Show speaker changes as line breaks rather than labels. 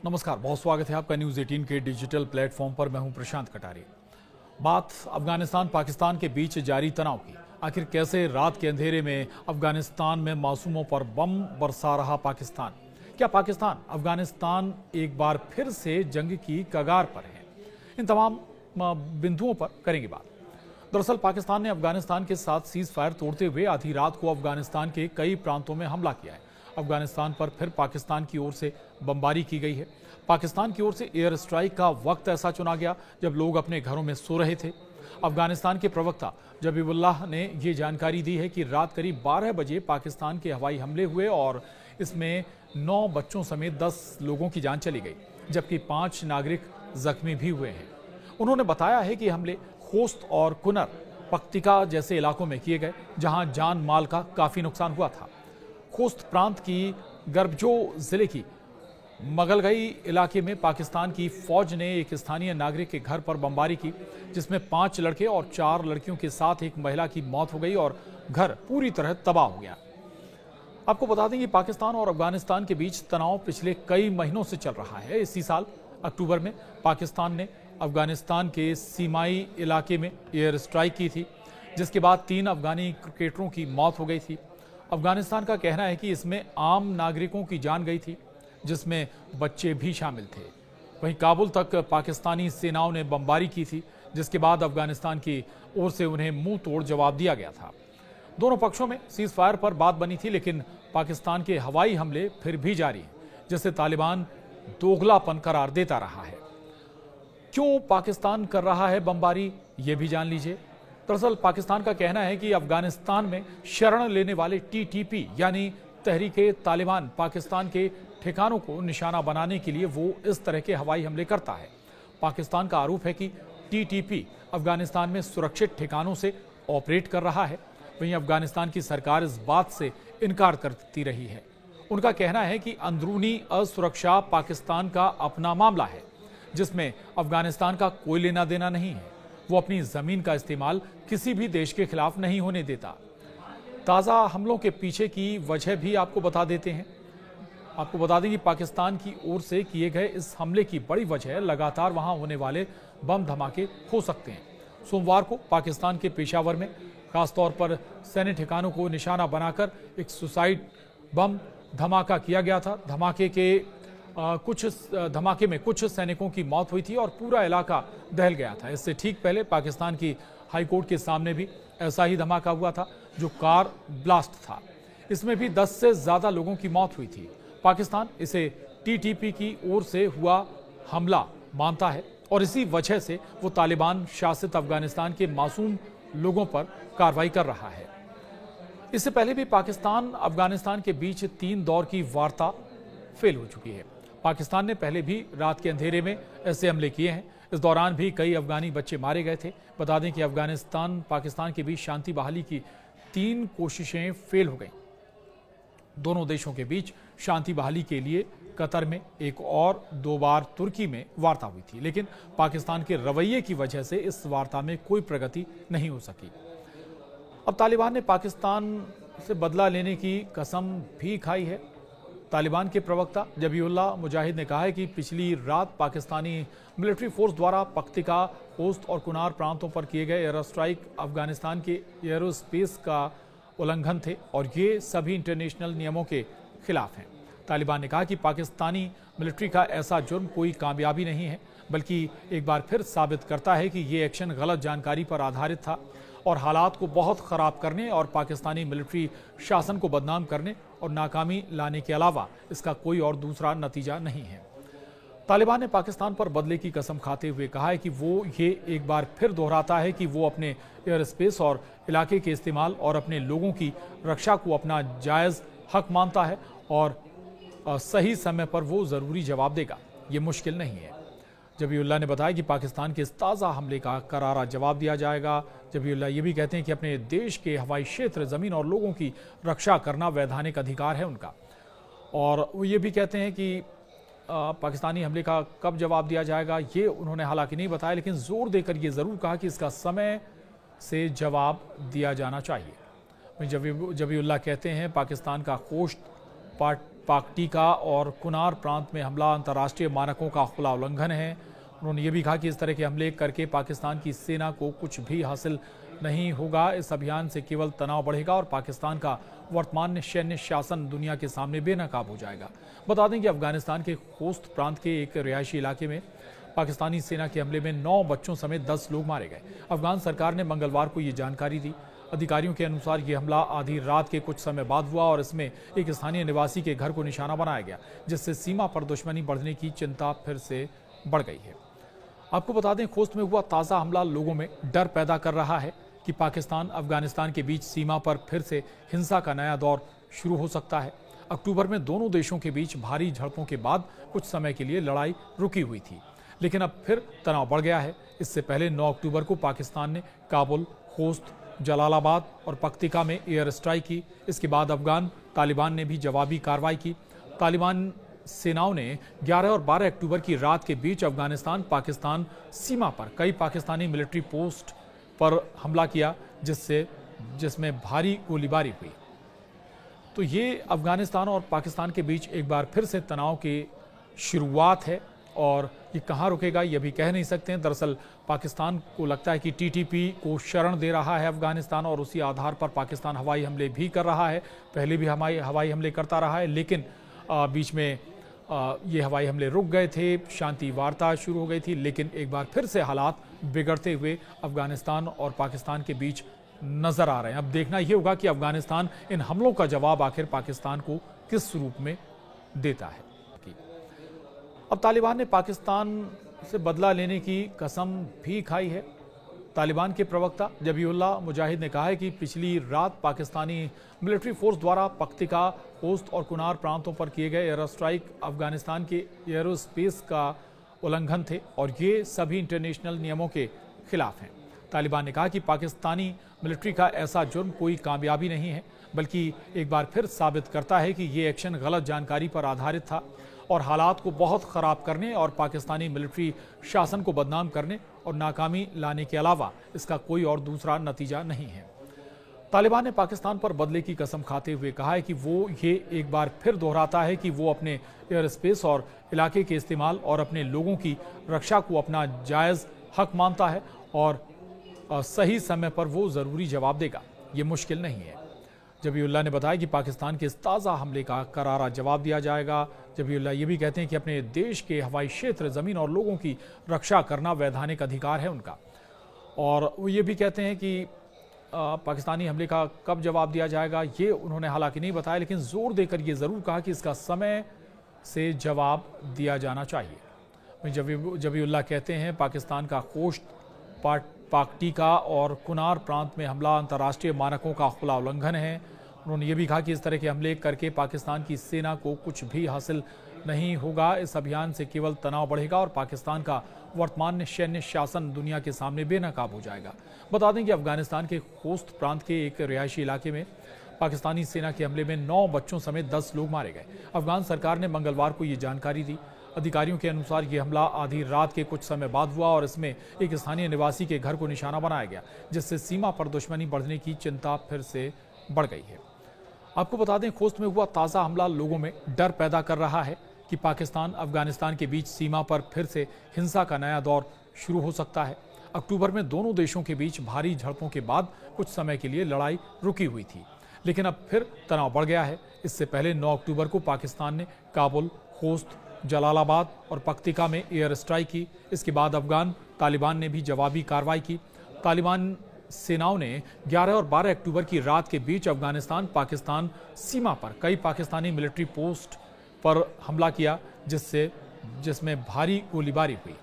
नमस्कार, बहुत स्वागत है आपका न्यूज़ 18 के डिजिटल प्लेटफॉर्म पर। मैं हूं प्रशांत कटारी। बात अफगानिस्तान पाकिस्तान के बीच जारी तनाव की। आखिर कैसे रात के अंधेरे में अफगानिस्तान में मासूमों पर बम बरसा रहा पाकिस्तान? क्या पाकिस्तान अफगानिस्तान एक बार फिर से जंग की कगार पर है? इन तमाम बिंदुओं पर करेंगे बात। दरअसल पाकिस्तान ने अफगानिस्तान के साथ सीज फायर तोड़ते हुए आधी रात को अफगानिस्तान के कई प्रांतों में हमला किया है। अफगानिस्तान पर फिर पाकिस्तान की ओर से बमबारी की गई है। पाकिस्तान की ओर से एयर स्ट्राइक का वक्त ऐसा चुना गया जब लोग अपने घरों में सो रहे थे। अफगानिस्तान के प्रवक्ता जबीहुल्लाह ने ये जानकारी दी है कि रात करीब 12 बजे पाकिस्तान के हवाई हमले हुए और इसमें 9 बच्चों समेत 10 लोगों की जान चली गई, जबकि 5 नागरिक जख्मी भी हुए हैं। उन्होंने बताया है कि हमले खोस्त और कुनर पख्तिका जैसे इलाकों में किए गए, जहां जान माल का काफी नुकसान हुआ था। खोस्त प्रांत की गर्बजो जिले की मगलगई इलाके में पाकिस्तान की फौज ने एक स्थानीय नागरिक के घर पर बमबारी की, जिसमें 5 लड़के और 4 लड़कियों के साथ एक महिला की मौत हो गई और घर पूरी तरह तबाह हो गया। आपको बता दें कि पाकिस्तान और अफगानिस्तान के बीच तनाव पिछले कई महीनों से चल रहा है। इसी साल अक्टूबर में पाकिस्तान ने अफगानिस्तान के सीमाई इलाके में एयर स्ट्राइक की थी, जिसके बाद 3 अफगानी क्रिकेटरों की मौत हो गई थी। अफगानिस्तान का कहना है कि इसमें आम नागरिकों की जान गई थी, जिसमें बच्चे भी शामिल थे। वहीं काबुल तक पाकिस्तानी सेनाओं ने बमबारी की थी, जिसके बाद अफगानिस्तान की ओर से उन्हें मुंह तोड़ जवाब दिया गया था। दोनों पक्षों में सीज फायर पर बात बनी थी, लेकिन पाकिस्तान के हवाई हमले फिर भी जारी हैं, जिसे तालिबान दोगलापन करार देता रहा है। क्यों पाकिस्तान कर रहा है बमबारी, ये भी जान लीजिए। दरअसल पाकिस्तान का कहना है कि अफगानिस्तान में शरण लेने वाले टीटीपी यानी तहरीके तालिबान पाकिस्तान के ठिकानों को निशाना बनाने के लिए वो इस तरह के हवाई हमले करता है। पाकिस्तान का आरोप है कि टीटीपी अफगानिस्तान में सुरक्षित ठिकानों से ऑपरेट कर रहा है। वहीं अफगानिस्तान की सरकार इस बात से इनकार करती रही है। उनका कहना है कि अंदरूनी असुरक्षा पाकिस्तान का अपना मामला है, जिसमें अफगानिस्तान का कोई लेना देना नहीं है। वो अपनी जमीन का इस्तेमाल किसी भी देश के खिलाफ नहीं होने देता। ताज़ा हमलों के पीछे की वजह भी आपको बता देते हैं। आपको बता दें कि पाकिस्तान की ओर से किए गए इस हमले की बड़ी वजह लगातार वहां होने वाले बम धमाके हो सकते हैं। सोमवार को पाकिस्तान के पेशावर में खासतौर पर सैन्य ठिकानों को निशाना बनाकर एक सुसाइड बम धमाका किया गया था। धमाके में कुछ सैनिकों की मौत हुई थी और पूरा इलाका दहल गया था। इससे ठीक पहले पाकिस्तान की हाईकोर्ट के सामने भी ऐसा ही धमाका हुआ था, जो कार ब्लास्ट था। इसमें भी 10 से ज्यादा लोगों की मौत हुई थी। पाकिस्तान इसे टीटीपी की ओर से हुआ हमला मानता है और इसी वजह से वो तालिबान शासित अफगानिस्तान के मासूम लोगों पर कार्रवाई कर रहा है। इससे पहले भी पाकिस्तान अफगानिस्तान के बीच 3 दौर की वार्ता फेल हो चुकी है। पाकिस्तान ने पहले भी रात के अंधेरे में ऐसे हमले किए हैं। इस दौरान भी कई अफगानी बच्चे मारे गए थे। बता दें कि अफगानिस्तान पाकिस्तान के बीच शांति बहाली की 3 कोशिशें फेल हो गईं। दोनों देशों के बीच शांति बहाली के लिए कतर में एक और 2 बार तुर्की में वार्ता हुई थी, लेकिन पाकिस्तान के रवैये की वजह से इस वार्ता में कोई प्रगति नहीं हो सकी। अब तालिबान ने पाकिस्तान से बदला लेने की कसम भी खाई है। तालिबान के प्रवक्ता जबीहुल्लाह मुजाहिद ने कहा है कि पिछली रात पाकिस्तानी मिलिट्री फोर्स द्वारा पख्तिका, खोस्त और कुनार प्रांतों पर किए गए एयर स्ट्राइक अफगानिस्तान के एयरोस्पेस का उल्लंघन थे और ये सभी इंटरनेशनल नियमों के खिलाफ हैं। तालिबान ने कहा कि पाकिस्तानी मिलिट्री का ऐसा जुर्म कोई कामयाबी नहीं है, बल्कि एक बार फिर साबित करता है कि ये एक्शन गलत जानकारी पर आधारित था और हालात को बहुत ख़राब करने और पाकिस्तानी मिलिट्री शासन को बदनाम करने और नाकामी लाने के अलावा इसका कोई और दूसरा नतीजा नहीं है। तालिबान ने पाकिस्तान पर बदले की कसम खाते हुए कहा है कि वो ये एक बार फिर दोहराता है कि वो अपने एयर स्पेस और इलाके के इस्तेमाल और अपने लोगों की रक्षा को अपना जायज़ हक मानता है और सही समय पर वो ज़रूरी जवाब देगा। ये मुश्किल नहीं है। जबीहुल्लाह ने बताया कि पाकिस्तान के इस ताज़ा हमले का करारा जवाब दिया जाएगा। जबीहुल्लाह ये भी कहते हैं कि अपने देश के हवाई क्षेत्र, ज़मीन और लोगों की रक्षा करना वैधानिक अधिकार है उनका। और वो ये भी कहते हैं कि पाकिस्तानी हमले का कब जवाब दिया जाएगा ये उन्होंने हालांकि नहीं बताया, लेकिन जोर देकर ये ज़रूर कहा कि इसका समय से जवाब दिया जाना चाहिए। जबीहुल्लाह कहते हैं पाकिस्तान का खोस्त पाकटीका और कुनार प्रांत में हमला अंतर्राष्ट्रीय मानकों का खुला उल्लंघन है। उन्होंने ये भी कहा कि इस तरह के हमले करके पाकिस्तान की सेना को कुछ भी हासिल नहीं होगा। इस अभियान से केवल तनाव बढ़ेगा और पाकिस्तान का वर्तमान सैन्य शासन दुनिया के सामने बेनकाब हो जाएगा। बता दें कि अफगानिस्तान के खोस्त प्रांत के एक रिहायशी इलाके में पाकिस्तानी सेना के हमले में 9 बच्चों समेत 10 लोग मारे गए। अफगान सरकार ने मंगलवार को ये जानकारी दी। अधिकारियों के अनुसार ये हमला आधी रात के कुछ समय बाद हुआ और इसमें एक स्थानीय निवासी के घर को निशाना बनाया गया, जिससे सीमा पर दुश्मनी बढ़ने की चिंता फिर से बढ़ गई है। आपको बता दें, खोस्त में हुआ ताज़ा हमला लोगों में डर पैदा कर रहा है कि पाकिस्तान अफगानिस्तान के बीच सीमा पर फिर से हिंसा का नया दौर शुरू हो सकता है। अक्टूबर में दोनों देशों के बीच भारी झड़पों के बाद कुछ समय के लिए लड़ाई रुकी हुई थी, लेकिन अब फिर तनाव बढ़ गया है। इससे पहले 9 अक्टूबर को पाकिस्तान ने काबुल, खोस्त, जलालाबाद और पक्तिका में एयर स्ट्राइक की। इसके बाद अफगान तालिबान ने भी जवाबी कार्रवाई की। तालिबान सेनाओं ने 11 और 12 अक्टूबर की रात के बीच अफगानिस्तान पाकिस्तान सीमा पर कई पाकिस्तानी मिलिट्री पोस्ट पर हमला किया, जिसमें भारी गोलीबारी हुई। तो ये अफगानिस्तान और पाकिस्तान के बीच एक बार फिर से तनाव की शुरुआत है और ये कहाँ रुकेगा ये भी कह नहीं सकते हैं। दरअसल पाकिस्तान को लगता है कि टीटीपी को शरण दे रहा है अफगानिस्तान और उसी आधार पर पाकिस्तान हवाई हमले भी कर रहा है। पहले भी हवाई हमले करता रहा है, लेकिन बीच में ये हवाई हमले रुक गए थे, शांति वार्ता शुरू हो गई थी, लेकिन एक बार फिर से हालात बिगड़ते हुए अफगानिस्तान और पाकिस्तान के बीच नजर आ रहे हैं। अब देखना ये होगा कि अफगानिस्तान इन हमलों का जवाब आखिर पाकिस्तान को किस रूप में देता है। अब तालिबान ने पाकिस्तान से बदला लेने की कसम भी खाई है। तालिबान के प्रवक्ता जबीउल्लाह मुजाहिद ने कहा है कि पिछली रात पाकिस्तानी मिलिट्री फोर्स द्वारा पक्तिका, खोस्त और कुनार प्रांतों पर किए गए एयर स्ट्राइक अफगानिस्तान के एयरोस्पेस का उल्लंघन थे और ये सभी इंटरनेशनल नियमों के खिलाफ हैं। तालिबान ने कहा कि पाकिस्तानी मिलिट्री का ऐसा जुर्म कोई कामयाबी नहीं है, बल्कि एक बार फिर साबित करता है कि ये एक्शन गलत जानकारी पर आधारित था और हालात को बहुत ख़राब करने और पाकिस्तानी मिलिट्री शासन को बदनाम करने और नाकामी लाने के अलावा इसका कोई और दूसरा नतीजा नहीं है। तालिबान ने पाकिस्तान पर बदले की कसम खाते हुए कहा है कि वो ये एक बार फिर दोहराता है कि वो अपने एयर स्पेस और इलाके के इस्तेमाल और अपने लोगों की रक्षा को अपना जायज़ हक मानता है और सही समय पर वो ज़रूरी जवाब देगा। ये मुश्किल नहीं है। जबीउल्लाह ने बताया कि पाकिस्तान के इस ताज़ा हमले का करारा जवाब दिया जाएगा। जबीउल्लाह ये भी कहते हैं कि अपने देश के हवाई क्षेत्र, ज़मीन और लोगों की रक्षा करना वैधानिक अधिकार है उनका। और वो ये भी कहते हैं कि पाकिस्तानी हमले का कब जवाब दिया जाएगा ये उन्होंने हालांकि नहीं बताया, लेकिन जोर देकर ये ज़रूर कहा कि इसका समय से जवाब दिया जाना चाहिए। जबीउल्लाह कहते हैं पाकिस्तान का खोस्त, पाकटीका और कुनार प्रांत में हमला अंतर्राष्ट्रीय मानकों का खुला उल्लंघन है। उन्होंने ये भी कहा कि इस तरह के हमले करके पाकिस्तान की सेना को कुछ भी हासिल नहीं होगा। इस अभियान से केवल तनाव बढ़ेगा और पाकिस्तान का वर्तमान सैन्य शासन दुनिया के सामने बेनकाब हो जाएगा। बता दें कि अफगानिस्तान के खोस्त प्रांत के एक रिहायशी इलाके में पाकिस्तानी सेना के हमले में 9 बच्चों समेत 10 लोग मारे गए। अफगान सरकार ने मंगलवार को ये जानकारी दी। अधिकारियों के अनुसार ये हमला आधी रात के कुछ समय बाद हुआ और इसमें एक स्थानीय निवासी के घर को निशाना बनाया गया, जिससे सीमा पर दुश्मनी बढ़ने की चिंता फिर से बढ़ गई है। आपको बता दें, खोस्त में हुआ ताज़ा हमला लोगों में डर पैदा कर रहा है कि पाकिस्तान अफगानिस्तान के बीच सीमा पर फिर से हिंसा का नया दौर शुरू हो सकता है। अक्टूबर में दोनों देशों के बीच भारी झड़पों के बाद कुछ समय के लिए लड़ाई रुकी हुई थी, लेकिन अब फिर तनाव बढ़ गया है। इससे पहले 9 अक्टूबर को पाकिस्तान ने काबुल, खोस्त, जलालाबाद और पक्तिका में एयर स्ट्राइक की। इसके बाद अफगान तालिबान ने भी जवाबी कार्रवाई की। तालिबान सेनाओं ने 11 और 12 अक्टूबर की रात के बीच अफगानिस्तान पाकिस्तान सीमा पर कई पाकिस्तानी मिलिट्री पोस्ट पर हमला किया, जिसमें भारी गोलीबारी हुई।